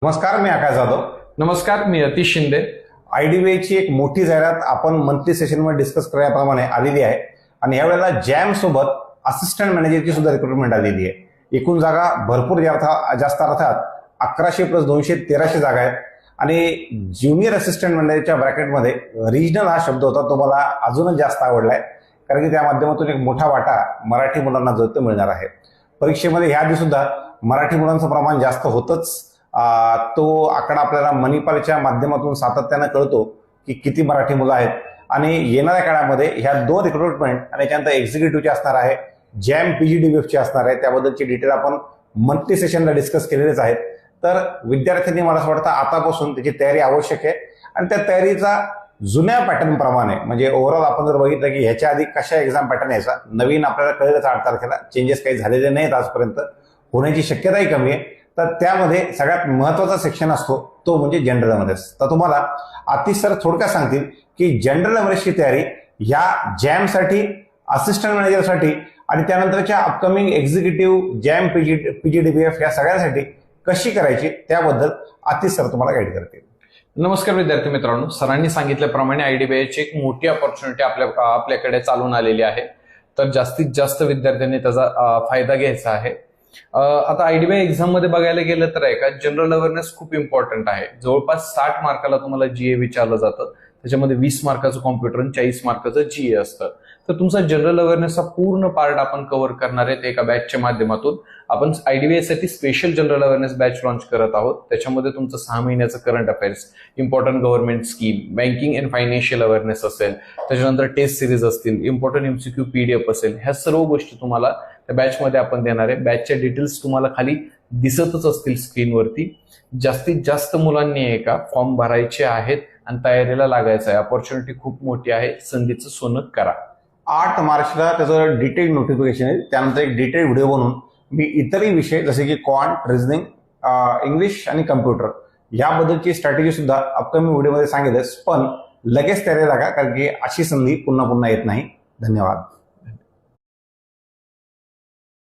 नमस्कार, मी आकाश जाधव. नमस्कार, मी अतिश शिंदे. IDBI ची एक मोठी जाहिरात आपण मंथली सेशनमध्ये डिस्कस केल्याप्रमाणे आलेली आहे आणि यावेळेला जॅम सोबत असिस्टंट मॅनेजरची सुद्धा रिक्रुटमेंट आलेली आहे. एकूण जागा भरपूर जास्त अर्थात 1100 + 200 1300 जागा आहेत आणि ज्युनियर असिस्टंट मॅनेजरच्या ब्रॅकेटमध्ये रिजनल हा शब्द होता, तो मला अजूनच जास्त आवडलाय, कारण की त्या माध्यमातून एक मोठा वाटा मराठी मुलांना जवळ मिळणार आहे. परीक्षेमध्ये ह्या आधी सुद्धा मराठी मुलांचं प्रमाण जास्त होतच. तो आकडा आपल्याला मणिपालच्या माध्यमातून सातत्यानं कळतो की किती मराठी मुलं आहेत आणि येणाऱ्या काळामध्ये ह्या 2 रिक्रुटमेंट आणि त्यानंतर एक्झिक्युटिव्हची असणार आहे, जॅम PGDBFची असणार आहे. त्याबद्दलची डिटेल आपण मंथली सेशनला डिस्कस केलेलेच आहेत. तर विद्यार्थ्यांनी मला असं वाटतं आतापासून त्याची तयारी आवश्यक आहे आणि त्या तयारीचा जुन्या पॅटर्न प्रमाणे म्हणजे ओव्हरऑल आपण जर बघितलं की ह्याच्या आधी कशा एक्झाम पॅटर्न यायचा, नवीन आपल्याला कळलंच 8 तारखेला चेंजेस काही झालेले नाहीत आजपर्यंत, होण्याची शक्यताही कमी आहे. तर त्यामध्ये सगळ्यात महत्वाचा सेक्शन असतो तो म्हणजे जनरल अवेअरनेस. तर तुम्हाला आतिश सर थोडक्यात सांगतील की जनरल अवेअरनेसची तयारी या जॅमसाठी, असिस्टंट मॅनेजरसाठी आणि त्यानंतरच्या अपकमिंग एक्झिक्युटिव्ह जॅम PGDBF या सगळ्यांसाठी कशी करायची त्याबद्दल आतिश सर तुम्हाला गाईड करतील. नमस्कार विद्यार्थी मित्रांनो, सरांनी सांगितल्याप्रमाणे IDBIची एक मोठी अपॉर्च्युनिटी आपल्याकडे चालून आलेली आहे. तर जास्तीत जास्त विद्यार्थ्यांनी त्याचा फायदा घ्यायचा आहे. आता IDBI एक्झाम मध्ये बघायला गेलं तर का जनरल अवेअरनेस खूप इम्पॉर्टंट आहे. जवळपास 60 मार्काला तुम्हाला GA विचारलं जातं, त्याच्यामध्ये 20 मार्काचं कॉम्प्युटर आणि 40 मार्काचं GA असतं. तर तुमचा जनरल अवेअरनेसचा पूर्ण पार्ट आपण कव्हर करणार आहेत एका बॅचच्या माध्यमातून. आपण IDBI साठी special general awareness batch launch करत आहोत. त्याच्यामध्ये तुमचं 6 महिन्याचं current affairs, important government scheme, banking and financial awareness असेल, त्याच्यानंतर टेस्ट सिरीज असतील, इम्पॉर्टंट MCQ PDF असेल, ह्या सर्व गोष्टी तुम्हाला त्या बॅचमध्ये आपण देणार आहे. बॅचच्या डिटेल्स तुम्हाला खाली दिसतच असतील स्क्रीनवरती. जास्तीत जास्त मुलांनी फॉर्म भरायचे आहेत आणि तयारीला लागायचं आहे. अपॉर्च्युनिटी खूप मोठी आहे, संधीचं सोनं करा. 8 मार्चला त्याचं डिटेल नोटिफिकेशन आहे. त्यानंतर एक डिटेल व्हिडिओ बनवून मी इतरही विषय जसे की क्वांट, रिझनिंग, इंग्लिश आणि कम्प्युटर याबद्दलची स्ट्रॅटेजी सुद्धा अपकमिंग व्हिडिओमध्ये सांगितलं. पण लगेच तयारी लागा, कारण की अशी संधी पुन्हा पुन्हा येत नाही. धन्यवाद.